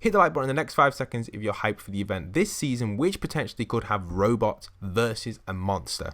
Hit the like button in the next 5 seconds if you're hyped for the event this season, which potentially could have robots versus a monster.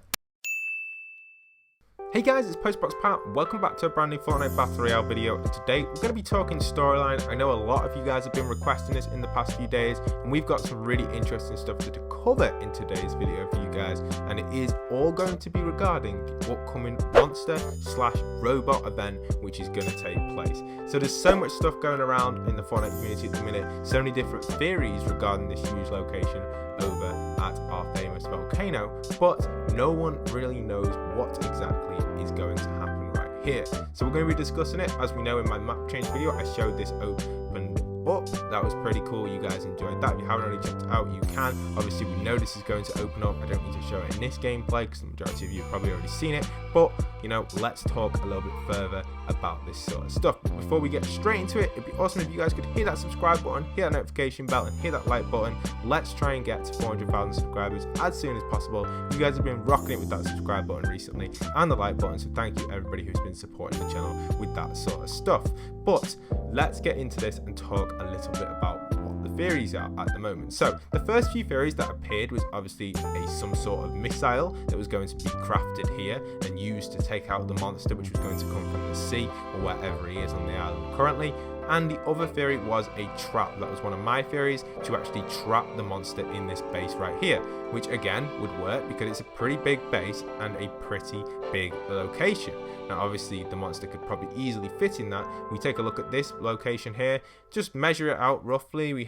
Hey guys, it's postboxpat. Welcome back to a brand new Fortnite Battle Royale video, and today we're going to be talking storyline. I know a lot of you guys have been requesting this in the past few days, and we've got some really interesting stuff to cover in today's video for you guys, and it is all going to be regarding the upcoming monster/robot event which is going to take place. So there's so much stuff going around in the Fortnite community at the minute, so many different theories regarding this huge location over at our famous volcano, but no one really knows what exactly is going to happen right here. So we're going to be discussing it. As we know, in my map change video I showed this opened up. That was pretty cool. You guys enjoyed that. If you haven't already checked it out, you can. Obviously we know this is going to open up. I don't need to show it in this gameplay because the majority of you have probably already seen it, but you know, let's talk a little bit further about this sort of stuff. But before we get straight into it, it'd be awesome if you guys could hit that subscribe button, hit that notification bell, and hit that like button. Let's try and get to 400,000 subscribers as soon as possible. You guys have been rocking it with that subscribe button recently and the like button, so thank you everybody who's been supporting the channel with that sort of stuff. But let's get into this and talk a little bit about what the theories are at the moment. So the first few theories that appeared was obviously some sort of missile that was going to be crafted here and used to take out the monster, which was going to come from the sea or wherever he is on the island currently. And the other theory was a trap. That was one of my theories, to actually trap the monster in this base right here, which again would work because it's a pretty big base and a pretty big location. Now obviously the monster could probably easily fit in that. We take a look at this location here, just measure it out roughly. You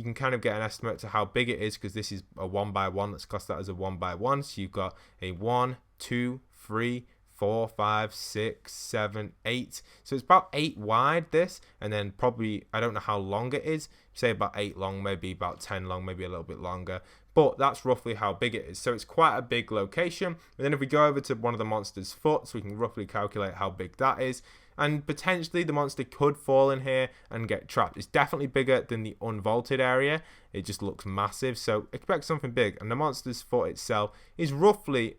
can kind of get an estimate to how big it is because this is a 1x1. Let's class that as a 1x1. So you've got a 1, 2, 3, 4, 5, 6, 7, 8. So it's about 8 wide, this, and then probably, I don't know how long it is, say about 8 long, maybe about 10 long, maybe a little bit longer, but that's roughly how big it is. So it's quite a big location. And then if we go over to one of the monster's foot, so we can roughly calculate how big that is, and potentially the monster could fall in here and get trapped. It's definitely bigger than the unvaulted area. It just looks massive, so expect something big. And the monster's foot itself is roughly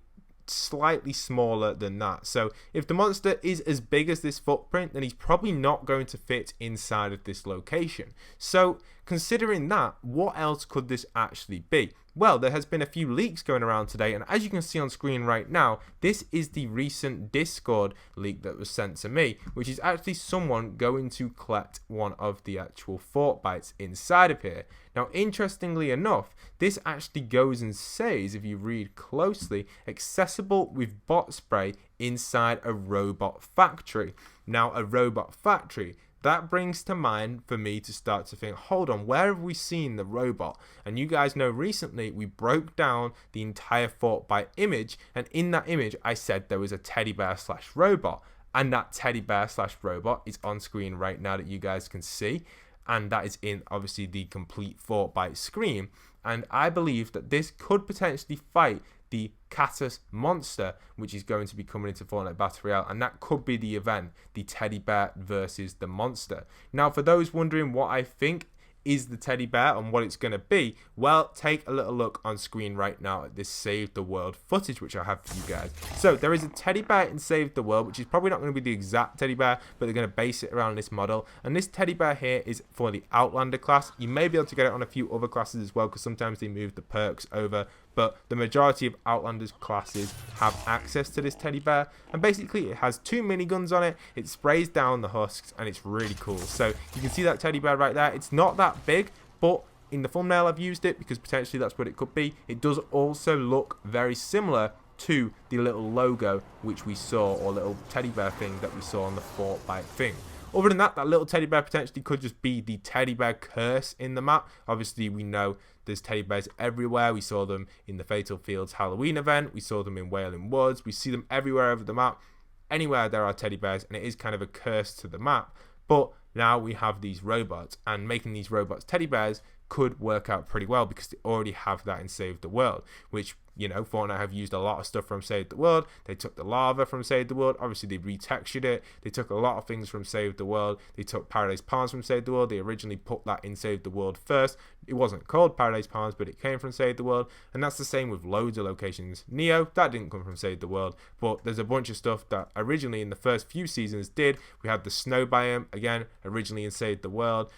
slightly smaller than that. So if the monster is as big as this footprint, then he's probably not going to fit inside of this location. So considering that, what else could this actually be? Well, there has been a few leaks going around today, and as you can see on screen right now, this is the recent Discord leak that was sent to me, which is actually someone going to collect one of the actual fort bites inside of here. Now, interestingly enough, this actually goes and says, if you read closely, accessible with bot spray inside a robot factory. Now, a robot factory, that brings to mind for me to start to think, hold on, where have we seen the robot? And you guys know recently we broke down the entire Fortnite image, and in that image I said there was a teddy bear / robot, and that teddy bear / robot is on screen right now that you guys can see, and that is in obviously the complete Fortnite screen. And I believe that this could potentially fight the Catus monster, which is going to be coming into Fortnite Battle Royale, and that could be the event, the teddy bear versus the monster. Now, for those wondering what I think is the teddy bear and what it's going to be, well, take a little look on screen right now at this Save the World footage which I have for you guys. So there is a teddy bear in Save the World, which is probably not going to be the exact teddy bear, but they're going to base it around this model, and this teddy bear here is for the Outlander class. You may be able to get it on a few other classes as well, because sometimes they move the perks over, but the majority of Outlanders classes have access to this teddy bear, and basically it has 2 miniguns on it. It sprays down the husks, and it's really cool. So you can see that teddy bear right there. It's not that big, but in the thumbnail I've used it because potentially that's what it could be. It does also look very similar to the little logo which we saw, or little teddy bear thing that we saw on the Fortnite thing. Other than that, that little teddy bear potentially could just be the teddy bear curse in the map. Obviously, we know there's teddy bears everywhere. We saw them in the Fatal Fields Halloween event. We saw them in Wailing Woods. We see them everywhere over the map. Anywhere there are teddy bears, and it is kind of a curse to the map. But now we have these robots, and making these robots teddy bears could work out pretty well because they already have that in Save the World, which, you know, Fortnite have used a lot of stuff from Save the World. They took the lava from Save the World. Obviously, they retextured it. They took a lot of things from Save the World. They took Paradise Palms from Save the World. They originally put that in Save the World first. It wasn't called Paradise Palms, but it came from Save the World. And that's the same with loads of locations. Neo, that didn't come from Save the World, but there's a bunch of stuff that originally in the first few seasons did. We had the snow biome, again, originally in Save the World.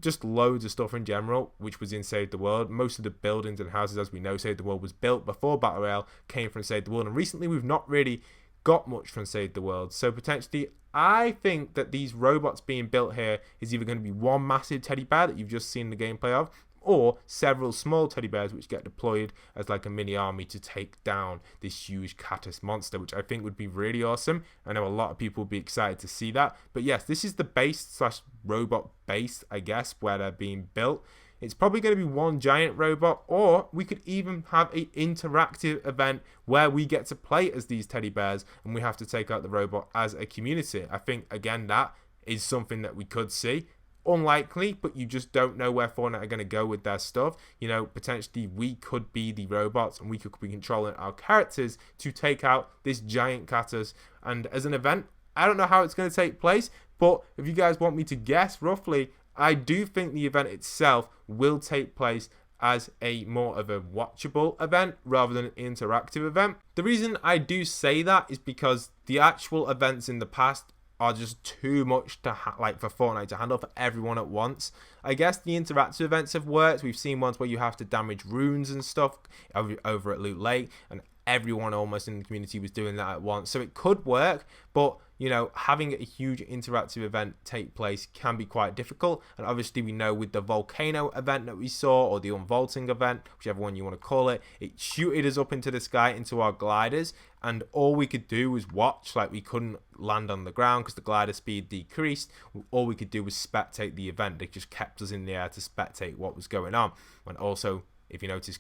just loads of stuff in general, which was in Save the World. Most of the buildings and houses, as we know, Save the World was built before Battle Royale came from Save the World, and recently we've not really got much from Save the World. So potentially, I think that these robots being built here is either going to be one massive teddy bear that you've just seen the gameplay of, or several small teddy bears which get deployed as like a mini army to take down this huge Catus monster, which I think would be really awesome. I know a lot of people will be excited to see that. But yes, this is the base slash robot base, I guess, where they're being built. It's probably going to be one giant robot, or we could even have an interactive event where we get to play as these teddy bears and we have to take out the robot as a community. I think, again, that is something that we could see. Unlikely, but you just don't know where Fortnite are going to go with their stuff. You know, potentially we could be the robots and we could be controlling our characters to take out this giant Catus. And as an event, I don't know how it's going to take place, but if you guys want me to guess roughly, I do think the event itself will take place as a more of a watchable event rather than an interactive event. The reason I do say that is because the actual events in the past are just too much to for Fortnite to handle for everyone at once. I guess the interactive events have worked. We've seen ones where you have to damage runes and stuff over at Loot Lake, and everyone almost in the community was doing that at once. So it could work, but you know, having a huge interactive event take place can be quite difficult. And obviously we know with the volcano event that we saw, or the unvaulting event, whichever one you want to call it, it shooted us up into the sky into our gliders, and all we could do was watch. Like, we couldn't land on the ground because the glider speed decreased. All we could do was spectate the event. They just kept us in the air to spectate what was going on. And also, if you notice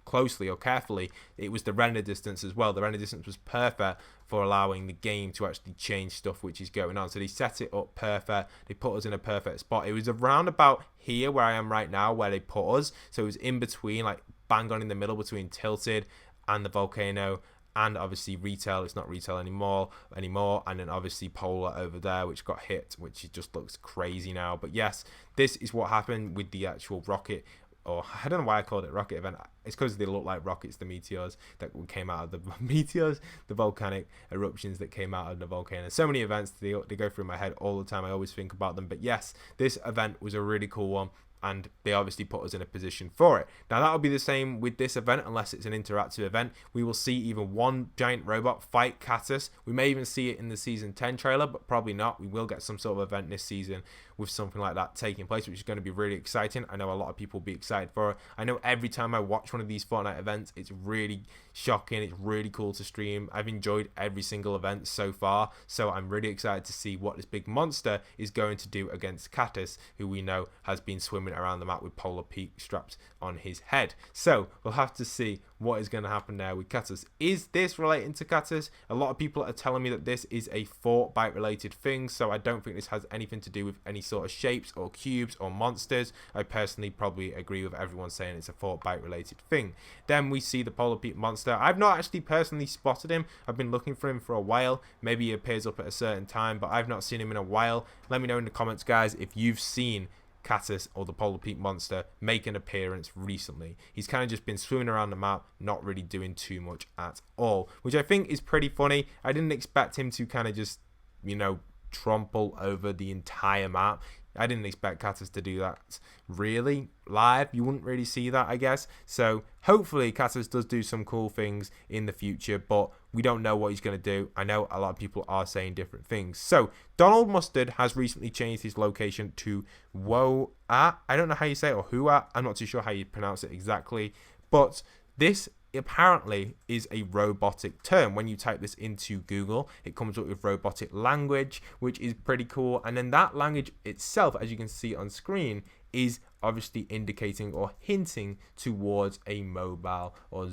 closely or carefully, it was the render distance as well. The render distance was perfect for allowing the game to actually change stuff which is going on. So they set it up perfect. They put us in a perfect spot. It was around about here where I am right now where they put us. So it was in between, like bang on in the middle between Tilted and the volcano. And obviously retail, it's not retail anymore, and then obviously Polar over there, which got hit, which just looks crazy now. But yes, this is what happened with the actual rocket, or I don't know why I called it rocket event. It's because they look like rockets, the meteors that came out of the meteors, the volcanic eruptions that came out of the volcano. So many events, they go through my head all the time. I always think about them. But yes, this event was a really cool one, and they obviously put us in a position for it. Now that'll be the same with this event, unless it's an interactive event. We will see even one giant robot fight Catus. We may even see it in the season 10 trailer, but probably not. We will get some sort of event this season with something like that taking place, which is going to be really exciting. I know a lot of people will be excited for it. I know every time I watch one of these Fortnite events, it's really shocking. It's really cool to stream. I've enjoyed every single event so far, so I'm really excited to see what this big monster is going to do against Catus, who we know has been swimming around the map with Polar Peak strapped on his head. So we'll have to see what is going to happen there with Catus. Is this relating to Catus? A lot of people are telling me that this is a Fortnite related thing, so I don't think this has anything to do with any sort of shapes or cubes or monsters. I personally probably agree with everyone saying it's a Fortnite related thing. Then we see the Polar Peak monster. I've not actually personally spotted him. I've been looking for him for a while. Maybe he appears up at a certain time, but I've not seen him in a while. Let me know in the comments, guys, if you've seen Catus or the Polar Peak monster make an appearance recently. He's kind of just been swimming around the map, not really doing too much at all, which I think is pretty funny. I didn't expect him to kind of just, you know, trample over the entire map. I didn't expect Catus to do that really live. You wouldn't really see that, I guess. So hopefully Catus does do some cool things in the future, but we don't know what he's going to do. I know a lot of people are saying different things. So Donald Mustard has recently changed his location to Woa. I don't know how you say it, or Hua. I'm not too sure how you pronounce it exactly, but this apparently is a robotic term. When you type this into Google, it comes up with robotic language, which is pretty cool. And then that language itself, as you can see on screen, is obviously indicating or hinting towards a mobile or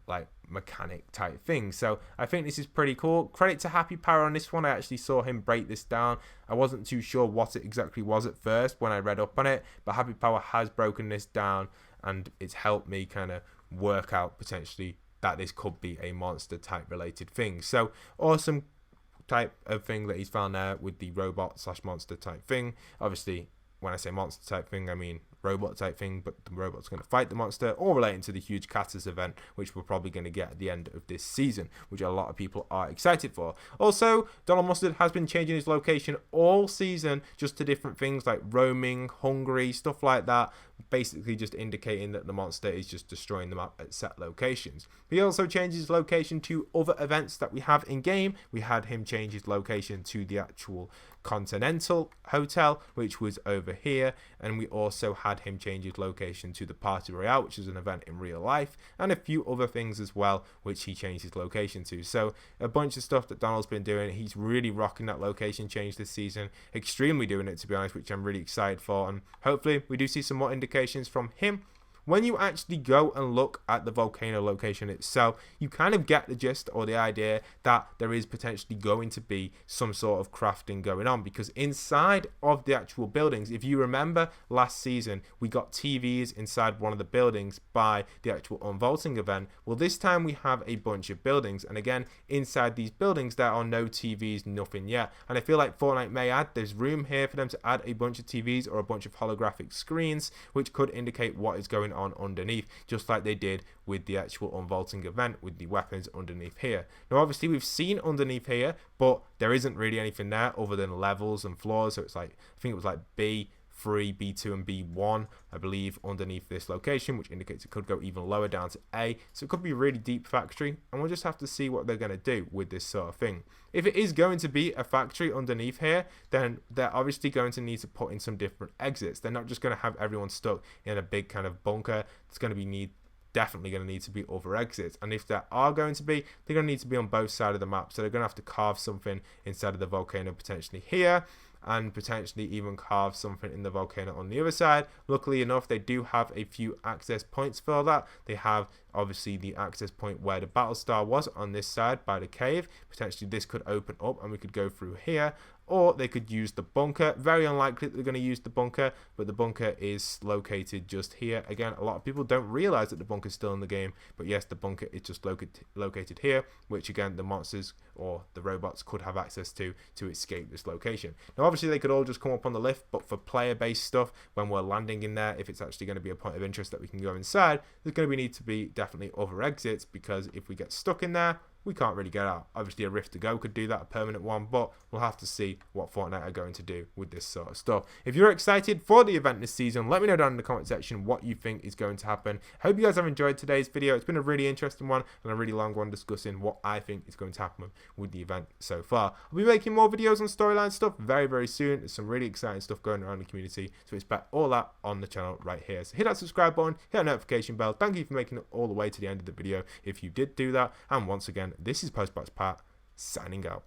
like mechanic type thing. So I think this is pretty cool. Credit to Happy Power on this one. I actually saw him break this down. I wasn't too sure what it exactly was at first when I read up on it, but Happy Power has broken this down, and it's helped me kind of work out potentially that this could be a monster type related thing. So awesome type of thing that he's found there with the robot slash monster type thing. Obviously, when I say monster type thing, I mean robot type thing, but the robot's going to fight the monster, or relating to the huge Catus event, which we're probably going to get at the end of this season, which a lot of people are excited for. Also, Donald Mustard has been changing his location all season, just to different things like roaming, hungry, stuff like that, basically just indicating that the monster is just destroying the map at set locations. He also changes his location to other events that we have in game. We had him change his location to the actual Continental Hotel, which was over here, and we also had him change his location to the Party Royale, which is an event in real life, and a few other things as well, which he changed his location to. So a bunch of stuff that Donald's been doing. He's really rocking that location change this season, extremely doing it, to be honest, which I'm really excited for, and hopefully we do see some more indications from him. When you actually go and look at the volcano location itself, you kind of get the gist or the idea that there is potentially going to be some sort of crafting going on, because inside of the actual buildings, if you remember last season, we got TVs inside one of the buildings by the actual unvaulting event. Well, this time we have a bunch of buildings, and again, inside these buildings there are no TVs, nothing yet, and I feel like Fortnite may add, there's room here for them to add a bunch of TVs or a bunch of holographic screens, which could indicate what is going on underneath, just like they did with the actual unvaulting event with the weapons underneath here. Now obviously we've seen underneath here, but there isn't really anything there other than levels and floors. So it's like, I think it was like B3, B2 and B1, I believe, underneath this location, which indicates it could go even lower down to A. So it could be a really deep factory, and we'll just have to see what they're going to do with this sort of thing. If it is going to be a factory underneath here, then they're obviously going to need to put in some different exits. They're not just going to have everyone stuck in a big kind of bunker. It's going to be definitely going to need to be other exits, and if there are going to be, they're going to need to be on both sides of the map. So they're going to have to carve something inside of the volcano potentially here, and potentially even carve something in the volcano on the other side. Luckily enough, they do have a few access points for that. They have obviously the access point where the battle star was on this side by the cave. Potentially this could open up and we could go through here, or they could use the bunker. Very unlikely that they're going to use the bunker, but the bunker is located just here. Again, a lot of people don't realize that the bunker is still in the game, but yes, the bunker is just located here, which again the monsters or the robots could have access to escape this location. Now obviously they could all just come up on the lift, but for player based stuff, when we're landing in there, if it's actually going to be a point of interest that we can go inside, there's going to need to be definitely other exits, because if we get stuck in there, we can't really get out. Obviously a rift to go could do that, a permanent one, but we'll have to see what Fortnite are going to do with this sort of stuff. If you're excited for the event this season, let me know down in the comment section what you think is going to happen. I hope you guys have enjoyed today's video. It's been a really interesting one and a really long one, discussing what I think is going to happen with the event so far. I'll be making more videos on storyline stuff very, very soon. There's some really exciting stuff going around the community, so expect all that on the channel right here. So hit that subscribe button, hit that notification bell. Thank you for making it all the way to the end of the video if you did do that. And once again, this is postboxpat signing out.